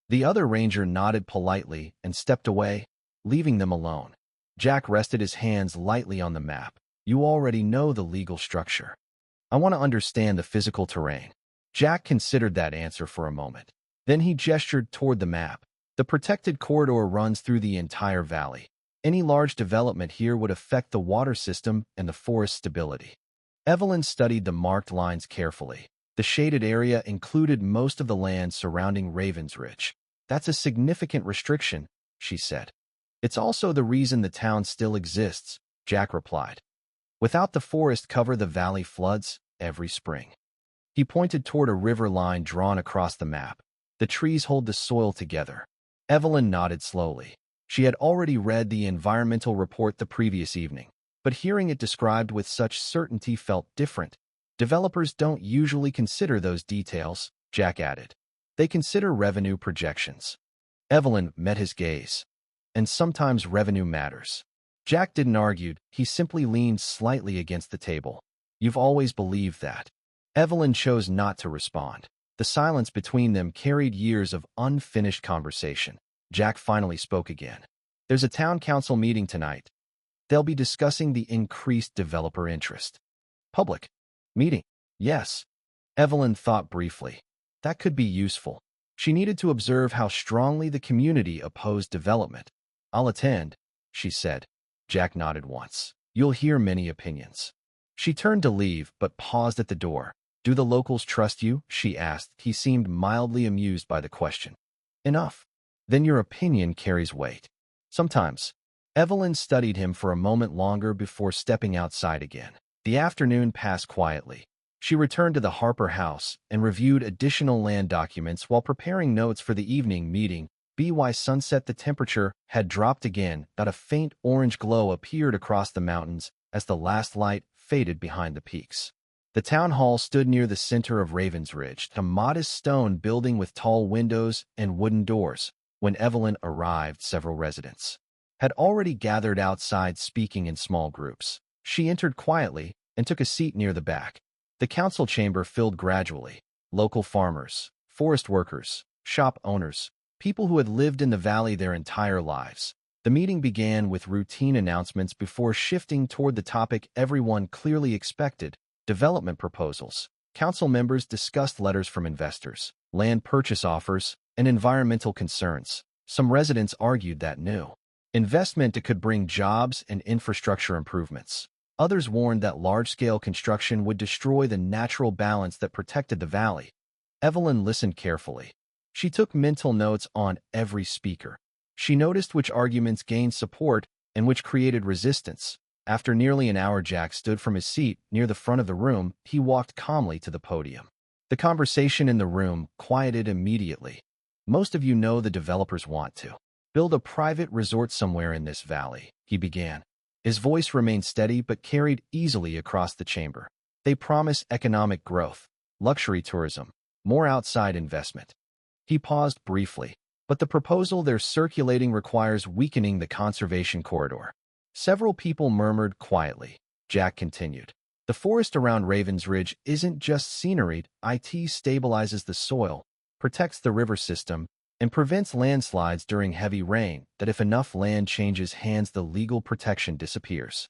The other ranger nodded politely and stepped away, leaving them alone. Jack rested his hands lightly on the map. You already know the legal structure. I want to understand the physical terrain. Jack considered that answer for a moment. Then he gestured toward the map. The protected corridor runs through the entire valley. Any large development here would affect the water system and the forest stability. Evelyn studied the marked lines carefully. The shaded area included most of the land surrounding Ravensridge. That's a significant restriction, she said. It's also the reason the town still exists, Jack replied. Without the forest cover, the valley floods every spring. He pointed toward a river line drawn across the map. The trees hold the soil together. Evelyn nodded slowly. She had already read the environmental report the previous evening, but hearing it described with such certainty felt different. Developers don't usually consider those details, Jack added. They consider revenue projections. Evelyn met his gaze. And sometimes revenue matters. Jack didn't argue, he simply leaned slightly against the table. You've always believed that. Evelyn chose not to respond. The silence between them carried years of unfinished conversation. Jack finally spoke again. There's a town council meeting tonight. They'll be discussing the increased developer interest. Public meeting. Yes. Evelyn thought briefly. That could be useful. She needed to observe how strongly the community opposed development. I'll attend, she said. Jack nodded once. You'll hear many opinions. She turned to leave, but paused at the door. Do the locals trust you? She asked. He seemed mildly amused by the question. Enough. Then your opinion carries weight. Sometimes. Evelyn studied him for a moment longer before stepping outside again. The afternoon passed quietly. She returned to the Harper house and reviewed additional land documents while preparing notes for the evening meeting. By sunset, the temperature had dropped again. A faint orange glow appeared across the mountains as the last light faded behind the peaks. The town hall stood near the center of Ravensridge, a modest stone building with tall windows and wooden doors. When Evelyn arrived, several residents had already gathered outside speaking in small groups. She entered quietly and took a seat near the back. The council chamber filled gradually. Local farmers, forest workers, shop owners, people who had lived in the valley their entire lives. The meeting began with routine announcements before shifting toward the topic everyone clearly expected, development proposals. Council members discussed letters from investors, land purchase offers, and environmental concerns. Some residents argued that new investment that could bring jobs and infrastructure improvements. Others warned that large-scale construction would destroy the natural balance that protected the valley. Evelyn listened carefully. She took mental notes on every speaker. She noticed which arguments gained support and which created resistance. After nearly an hour, Jack stood from his seat near the front of the room. He walked calmly to the podium. The conversation in the room quieted immediately. Most of you know the developers want to build a private resort somewhere in this valley, he began. His voice remained steady but carried easily across the chamber. They promise economic growth, luxury tourism, more outside investment. He paused briefly. But the proposal they're circulating requires weakening the conservation corridor. Several people murmured quietly. Jack continued. The forest around Ravensridge isn't just scenery. It stabilizes the soil, protects the river system, and prevents landslides during heavy rain. That if enough land changes hands, the legal protection disappears.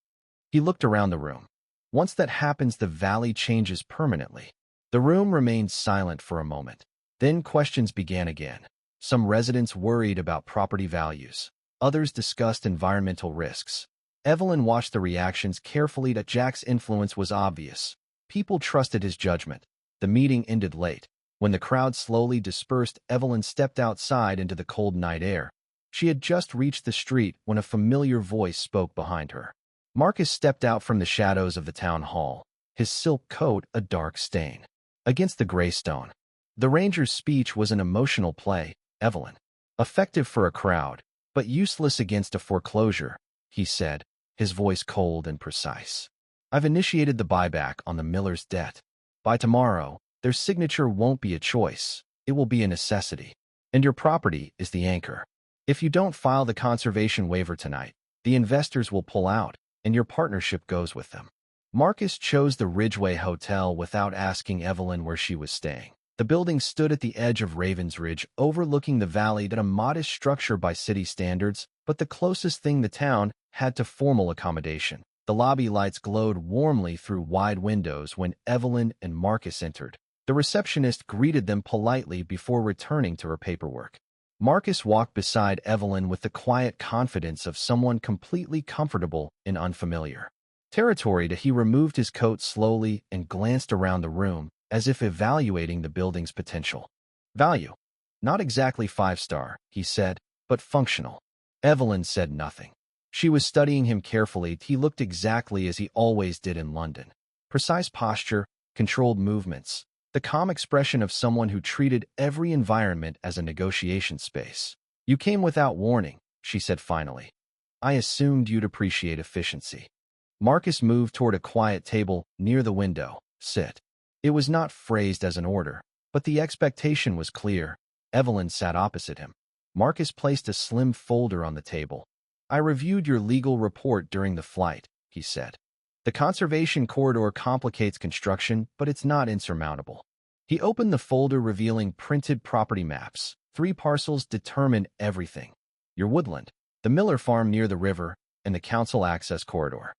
He looked around the room. Once that happens, the valley changes permanently. The room remained silent for a moment. Then questions began again. Some residents worried about property values. Others discussed environmental risks. Evelyn watched the reactions carefully. That Jack's influence was obvious. People trusted his judgment. The meeting ended late. When the crowd slowly dispersed, Evelyn stepped outside into the cold night air. She had just reached the street when a familiar voice spoke behind her. Marcus stepped out from the shadows of the town hall, his silk coat a dark stain against the gray stone. The ranger's speech was an emotional play. Evelyn, effective for a crowd, but useless against a foreclosure, he said, his voice cold and precise. I've initiated the buyback on the miller's debt. By tomorrow, their signature won't be a choice. It will be a necessity. And your property is the anchor. If you don't file the conservation waiver tonight, the investors will pull out, and your partnership goes with them. Marcus chose the Ridgeway Hotel without asking Evelyn where she was staying. The building stood at the edge of Ravensridge, overlooking the valley. That a modest structure by city standards, but the closest thing the town had to formal accommodation. The lobby lights glowed warmly through wide windows when Evelyn and Marcus entered. The receptionist greeted them politely before returning to her paperwork. Marcus walked beside Evelyn with the quiet confidence of someone completely comfortable in unfamiliar territory. He removed his coat slowly and glanced around the room, as if evaluating the building's potential value. Not exactly 5-star, he said, but functional. Evelyn said nothing. She was studying him carefully. He looked exactly as he always did in London. Precise posture, controlled movements, the calm expression of someone who treated every environment as a negotiation space. You came without warning, she said finally. I assumed you'd appreciate efficiency. Marcus moved toward a quiet table near the window. Sit. It was not phrased as an order, but the expectation was clear. Evelyn sat opposite him. Marcus placed a slim folder on the table. I reviewed your legal report during the flight, he said. The conservation corridor complicates construction, but it's not insurmountable. He opened the folder, revealing printed property maps. 3 parcels determine everything. Your woodland, the Miller farm near the river, and the council access corridor.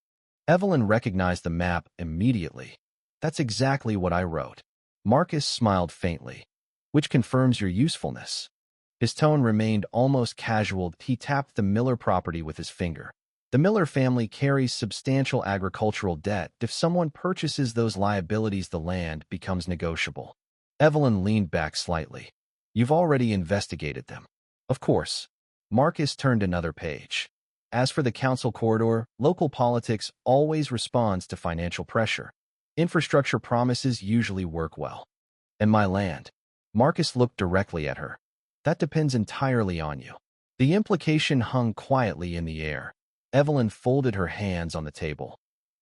Evelyn recognized the map immediately. That's exactly what I wrote. Marcus smiled faintly. Which confirms your usefulness. His tone remained almost casual. He tapped the Miller property with his finger. The Miller family carries substantial agricultural debt. If someone purchases those liabilities, the land becomes negotiable. Evelyn leaned back slightly. You've already investigated them. Of course. Marcus turned another page. As for the council corridor, local politics always responds to financial pressure. Infrastructure promises usually work well. And my land. Marcus looked directly at her. That depends entirely on you. The implication hung quietly in the air. Evelyn folded her hands on the table.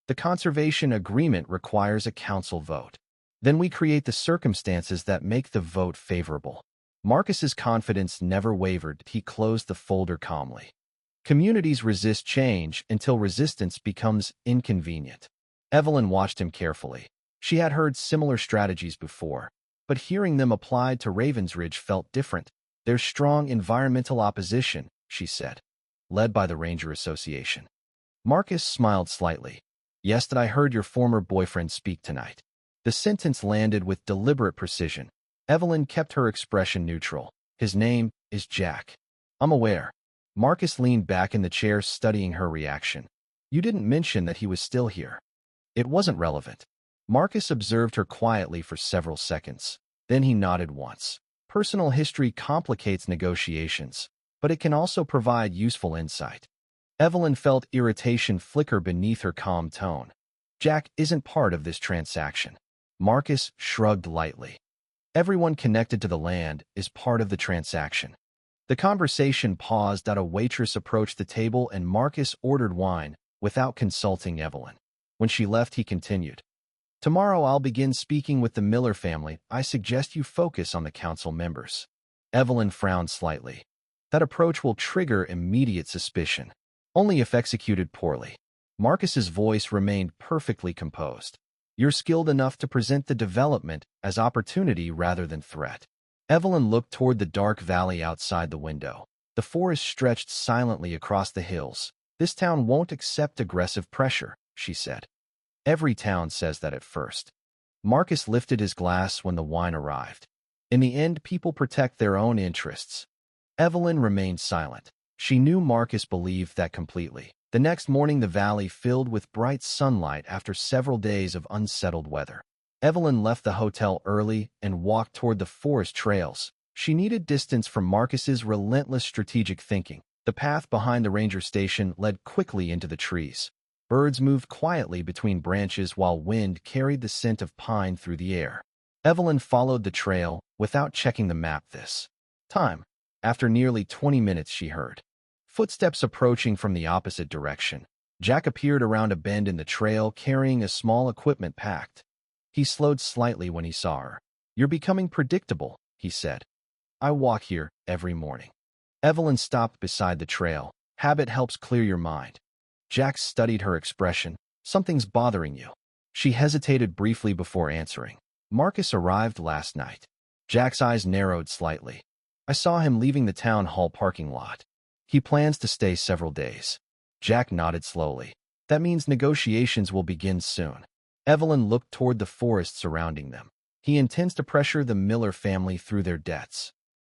The conservation agreement requires a council vote. Then we create the circumstances that make the vote favorable. Marcus's confidence never wavered. He closed the folder calmly. Communities resist change until resistance becomes inconvenient. Evelyn watched him carefully. She had heard similar strategies before, but hearing them applied to Ravensridge felt different. There's strong environmental opposition, she said, led by the Ranger Association. Marcus smiled slightly. Yes, that I heard your former boyfriend speak tonight. The sentence landed with deliberate precision. Evelyn kept her expression neutral. His name is Jack. I'm aware. Marcus leaned back in the chair, studying her reaction. You didn't mention that he was still here. It wasn't relevant. Marcus observed her quietly for several seconds. Then he nodded once. Personal history complicates negotiations, but it can also provide useful insight. Evelyn felt irritation flicker beneath her calm tone. Jack isn't part of this transaction. Marcus shrugged lightly. Everyone connected to the land is part of the transaction. The conversation paused as a waitress approached the table and Marcus ordered wine without consulting Evelyn. When she left, he continued. Tomorrow I'll begin speaking with the Miller family. I suggest you focus on the council members. Evelyn frowned slightly. That approach will trigger immediate suspicion, only if executed poorly. Marcus's voice remained perfectly composed. You're skilled enough to present the development as opportunity rather than threat. Evelyn looked toward the dark valley outside the window. The forest stretched silently across the hills. This town won't accept aggressive pressure, she said. Every town says that at first. Marcus lifted his glass when the wine arrived. In the end, people protect their own interests. Evelyn remained silent. She knew Marcus believed that completely. The next morning, the valley filled with bright sunlight after several days of unsettled weather. Evelyn left the hotel early and walked toward the forest trails. She needed distance from Marcus's relentless strategic thinking. The path behind the ranger station led quickly into the trees. Birds moved quietly between branches while wind carried the scent of pine through the air. Evelyn followed the trail without checking the map this time. After nearly 20 minutes, she heard footsteps approaching from the opposite direction. Jack appeared around a bend in the trail carrying a small equipment pack. He slowed slightly when he saw her. You're becoming predictable, he said. I walk here every morning. Evelyn stopped beside the trail. Habit helps clear your mind. Jack studied her expression. Something's bothering you. She hesitated briefly before answering. Marcus arrived last night. Jack's eyes narrowed slightly. I saw him leaving the town hall parking lot. He plans to stay several days. Jack nodded slowly. That means negotiations will begin soon. Evelyn looked toward the forest surrounding them. He intends to pressure the Miller family through their debts.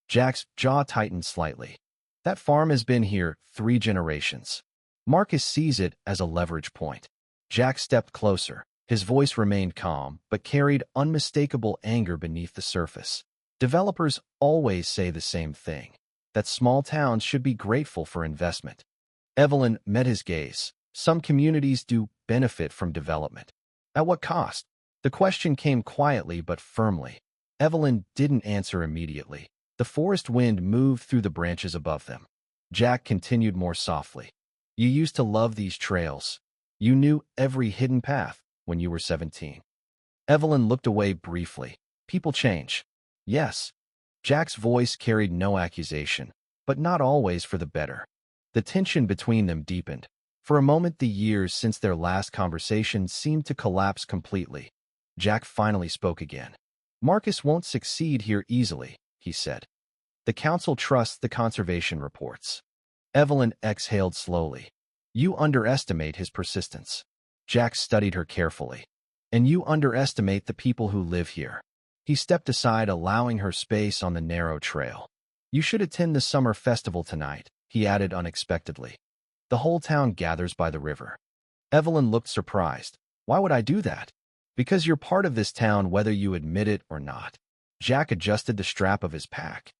Jack's jaw tightened slightly. That farm has been here 3 generations. Marcus sees it as a leverage point. Jack stepped closer. His voice remained calm, but carried unmistakable anger beneath the surface. Developers always say the same thing, that small towns should be grateful for investment. Evelyn met his gaze. Some communities do benefit from development. At what cost? The question came quietly but firmly. Evelyn didn't answer immediately. The forest wind moved through the branches above them. Jack continued more softly. You used to love these trails. You knew every hidden path when you were 17. Evelyn looked away briefly. People change. Yes. Jack's voice carried no accusation, but not always for the better. The tension between them deepened. For a moment, the years since their last conversation seemed to collapse completely. Jack finally spoke again. Marcus won't succeed here easily, he said. The council trusts the conservation reports. Evelyn exhaled slowly. You underestimate his persistence. Jack studied her carefully. And you underestimate the people who live here. He stepped aside, allowing her space on the narrow trail. You should attend the summer festival tonight, he added unexpectedly. The whole town gathers by the river. Evelyn looked surprised. Why would I do that? Because you're part of this town whether you admit it or not. Jack adjusted the strap of his pack.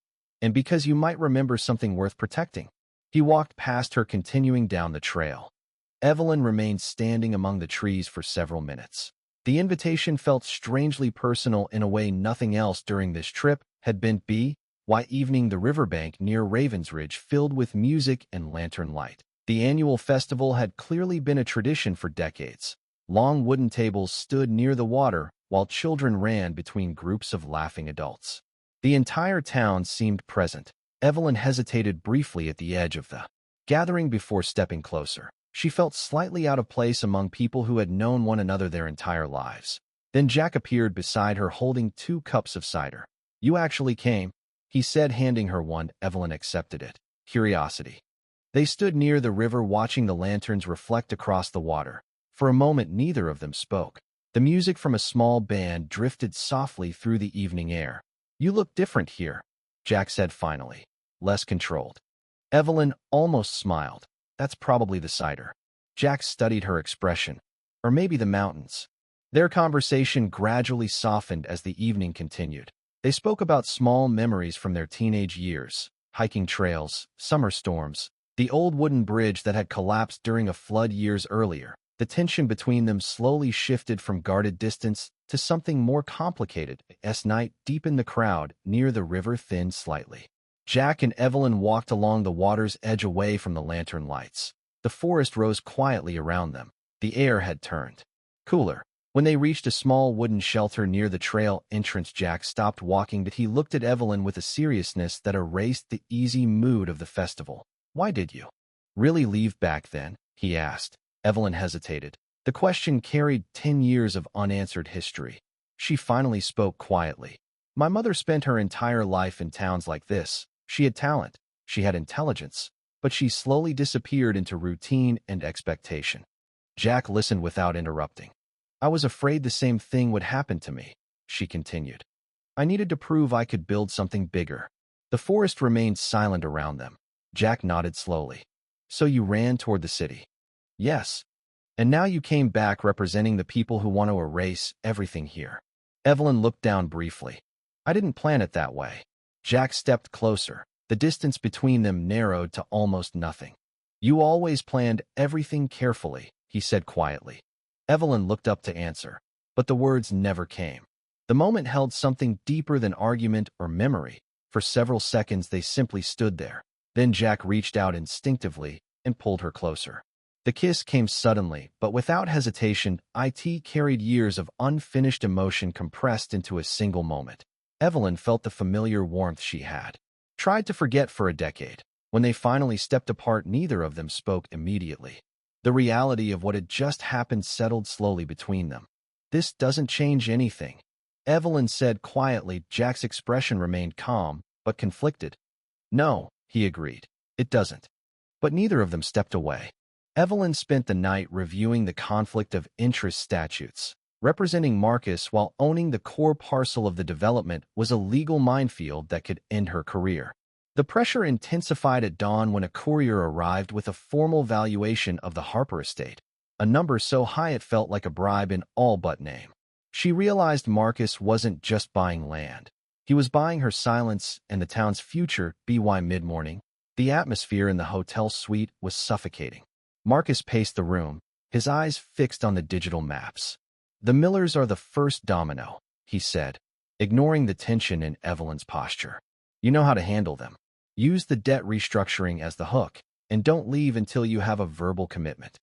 And because you might remember something worth protecting. He walked past her, continuing down the trail. Evelyn remained standing among the trees for several minutes. The invitation felt strangely personal in a way nothing else during this trip had been. Why evening the riverbank near Ravensridge filled with music and lantern light. The annual festival had clearly been a tradition for decades. Long wooden tables stood near the water while children ran between groups of laughing adults. The entire town seemed present. Evelyn hesitated briefly at the edge of the gathering before stepping closer. She felt slightly out of place among people who had known one another their entire lives. Then Jack appeared beside her holding 2 cups of cider. You actually came, he said, handing her one. Evelyn accepted it. Curiosity. They stood near the river watching the lanterns reflect across the water. For a moment, neither of them spoke. The music from a small band drifted softly through the evening air. You look different here, Jack said finally. Less controlled. Evelyn almost smiled. That's probably the cider. Jack studied her expression. Or maybe the mountains. Their conversation gradually softened as the evening continued. They spoke about small memories from their teenage years, hiking trails, summer storms, the old wooden bridge that had collapsed during a flood years earlier. The tension between them slowly shifted from guarded distance to something more complicated as night deepened the crowd near the river thinned slightly. Jack and Evelyn walked along the water's edge away from the lantern lights. The forest rose quietly around them. The air had turned cooler. When they reached a small wooden shelter near the trail entrance, Jack stopped walking, but he looked at Evelyn with a seriousness that erased the easy mood of the festival. "Why did you really leave back then?" he asked. Evelyn hesitated. The question carried 10 years of unanswered history. She finally spoke quietly. "My mother spent her entire life in towns like this. She had talent, she had intelligence, but she slowly disappeared into routine and expectation." Jack listened without interrupting. "I was afraid the same thing would happen to me," she continued. "I needed to prove I could build something bigger." The forest remained silent around them. Jack nodded slowly. "So you ran toward the city?" "Yes. And now you came back representing the people who want to erase everything here." Evelyn looked down briefly. "I didn't plan it that way." Jack stepped closer. The distance between them narrowed to almost nothing. "You always planned everything carefully," he said quietly. Evelyn looked up to answer, but the words never came. The moment held something deeper than argument or memory. For several seconds they simply stood there. Then Jack reached out instinctively and pulled her closer. The kiss came suddenly, but without hesitation. It carried years of unfinished emotion compressed into a single moment. Evelyn felt the familiar warmth she had tried to forget for a decade. When they finally stepped apart, neither of them spoke immediately. The reality of what had just happened settled slowly between them. "This doesn't change anything," Evelyn said quietly. Jack's expression remained calm, but conflicted. "No," he agreed, "it doesn't." But neither of them stepped away. Evelyn spent the night reviewing the conflict of interest statutes. Representing Marcus while owning the core parcel of the development was a legal minefield that could end her career. The pressure intensified at dawn when a courier arrived with a formal valuation of the Harper estate, a number so high it felt like a bribe in all but name. She realized Marcus wasn't just buying land. He was buying her silence and the town's future. By mid-morning, the atmosphere in the hotel suite was suffocating. Marcus paced the room, his eyes fixed on the digital maps. "The Millers are the first domino," he said, ignoring the tension in Evelyn's posture. "You know how to handle them. Use the debt restructuring as the hook, and don't leave until you have a verbal commitment."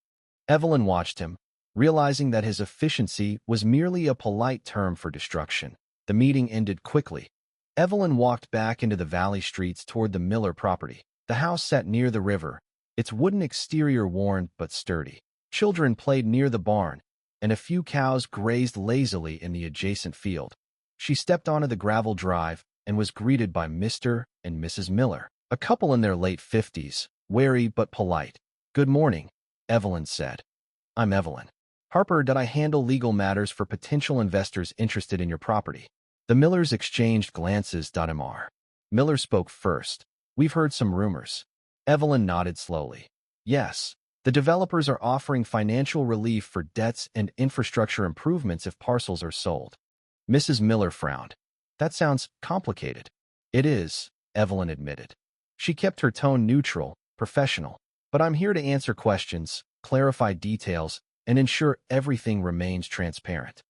Evelyn watched him, realizing that his efficiency was merely a polite term for destruction. The meeting ended quickly. Evelyn walked back into the valley streets toward the Miller property. The house sat near the river, its wooden exterior worn but sturdy. Children played near the barn, and a few cows grazed lazily in the adjacent field. She stepped onto the gravel drive and was greeted by Mr. and Mrs. Miller, a couple in their late 50s, wary but polite. "Good morning," Evelyn said. "I'm Evelyn Harper. Did I handle legal matters for potential investors interested in your property?" The Millers exchanged glances. Mr. Miller spoke first. "We've heard some rumors." Evelyn nodded slowly. "Yes. The developers are offering financial relief for debts and infrastructure improvements if parcels are sold." Mrs. Miller frowned. "That sounds complicated." "It is," Evelyn admitted. She kept her tone neutral, professional. "But I'm here to answer questions, clarify details, and ensure everything remains transparent."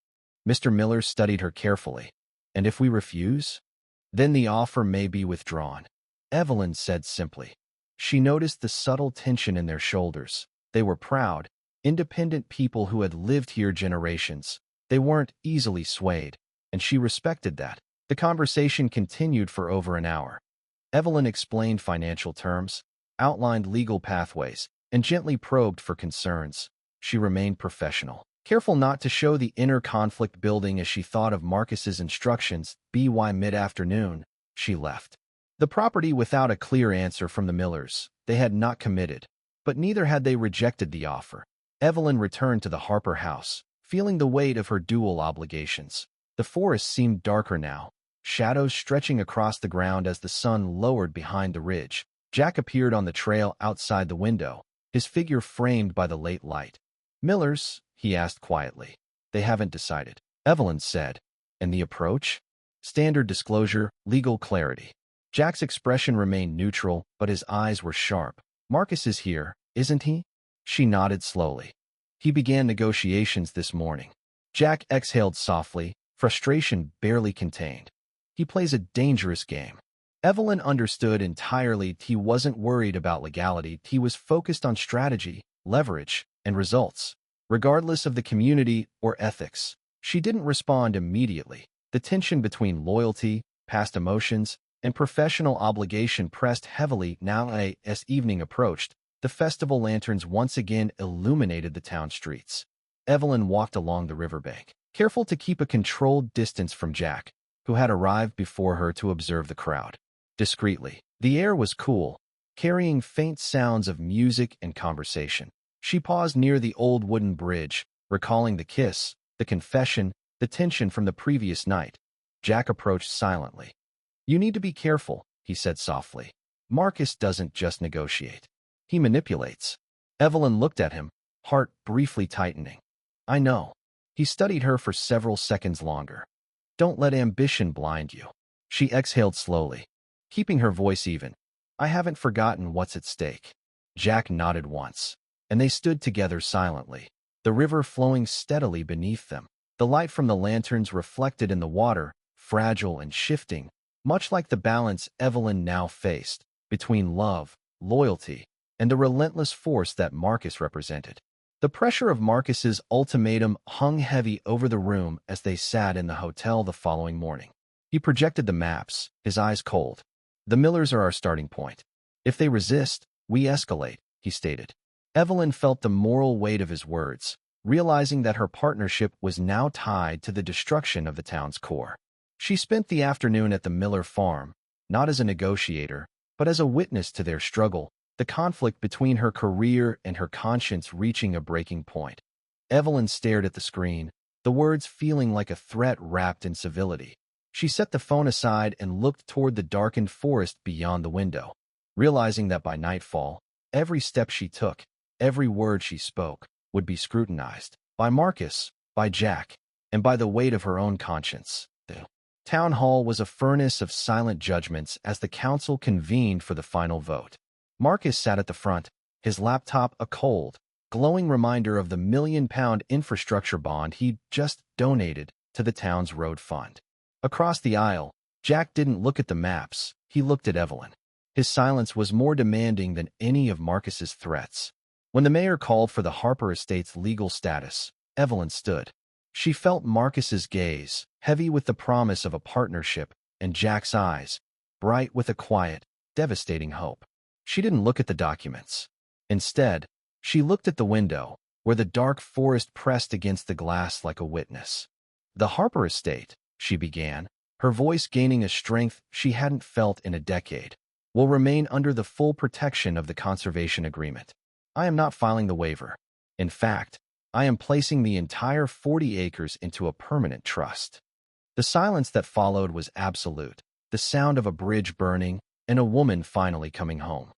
Mr. Miller studied her carefully. "And if we refuse?" "Then the offer may be withdrawn," Evelyn said simply. She noticed the subtle tension in their shoulders. They were proud, independent people who had lived here generations. They weren't easily swayed, and she respected that. The conversation continued for over an hour. Evelyn explained financial terms, outlined legal pathways, and gently probed for concerns. She remained professional, careful not to show the inner conflict building as she thought of Marcus's instructions. By mid-afternoon, she left the property without a clear answer from the Millers. They had not committed, but neither had they rejected the offer. Evelyn returned to the Harper house, feeling the weight of her dual obligations. The forest seemed darker now, shadows stretching across the ground as the sun lowered behind the ridge. Jack appeared on the trail outside the window, his figure framed by the late light. "Millers?" he asked quietly. "They haven't decided," Evelyn said. "And the approach?" "Standard disclosure, legal clarity." Jack's expression remained neutral, but his eyes were sharp. "Marcus is here, isn't he?" She nodded slowly. "He began negotiations this morning." Jack exhaled softly, frustration barely contained. "He plays a dangerous game." Evelyn understood entirely. He wasn't worried about legality. He was focused on strategy, leverage, and results. Regardless of the community or ethics, she didn't respond immediately. The tension between loyalty, past emotions, and professional obligation pressed heavily now as evening approached. The festival lanterns once again illuminated the town streets. Evelyn walked along the riverbank, careful to keep a controlled distance from Jack, who had arrived before her to observe the crowd. Discreetly, the air was cool, carrying faint sounds of music and conversation. She paused near the old wooden bridge, recalling the kiss, the confession, the tension from the previous night. Jack approached silently. "You need to be careful," he said softly. "Marcus doesn't just negotiate. He manipulates." Evelyn looked at him, heart briefly tightening. "I know." He studied her for several seconds longer. "Don't let ambition blind you." She exhaled slowly, keeping her voice even. "I haven't forgotten what's at stake." Jack nodded once, and they stood together silently, the river flowing steadily beneath them. The light from the lanterns reflected in the water, fragile and shifting, much like the balance Evelyn now faced between love, loyalty, and the relentless force that Marcus represented. The pressure of Marcus's ultimatum hung heavy over the room as they sat in the hotel the following morning. He projected the maps, his eyes cold. "The Millers are our starting point. If they resist, we escalate," he stated. Evelyn felt the moral weight of his words, realizing that her partnership was now tied to the destruction of the town's core. She spent the afternoon at the Miller farm, not as a negotiator, but as a witness to their struggle, the conflict between her career and her conscience reaching a breaking point. Evelyn stared at the screen, the words feeling like a threat wrapped in civility. She set the phone aside and looked toward the darkened forest beyond the window, realizing that by nightfall, every step she took, every word she spoke, would be scrutinized by Marcus, by Jack, and by the weight of her own conscience. The town hall was a furnace of silent judgments as the council convened for the final vote. Marcus sat at the front, his laptop a cold, glowing reminder of the £1 million infrastructure bond he'd just donated to the town's road fund. Across the aisle, Jack didn't look at the maps, he looked at Evelyn. His silence was more demanding than any of Marcus's threats. When the mayor called for the Harper estate's legal status, Evelyn stood. She felt Marcus's gaze, heavy with the promise of a partnership, and Jack's eyes, bright with a quiet, devastating hope. She didn't look at the documents. Instead, she looked at the window, where the dark forest pressed against the glass like a witness. "The Harper estate," she began, her voice gaining a strength she hadn't felt in a decade, "will remain under the full protection of the conservation agreement. I am not filing the waiver. In fact, I am placing the entire 40 acres into a permanent trust." The silence that followed was absolute, the sound of a bridge burning and a woman finally coming home.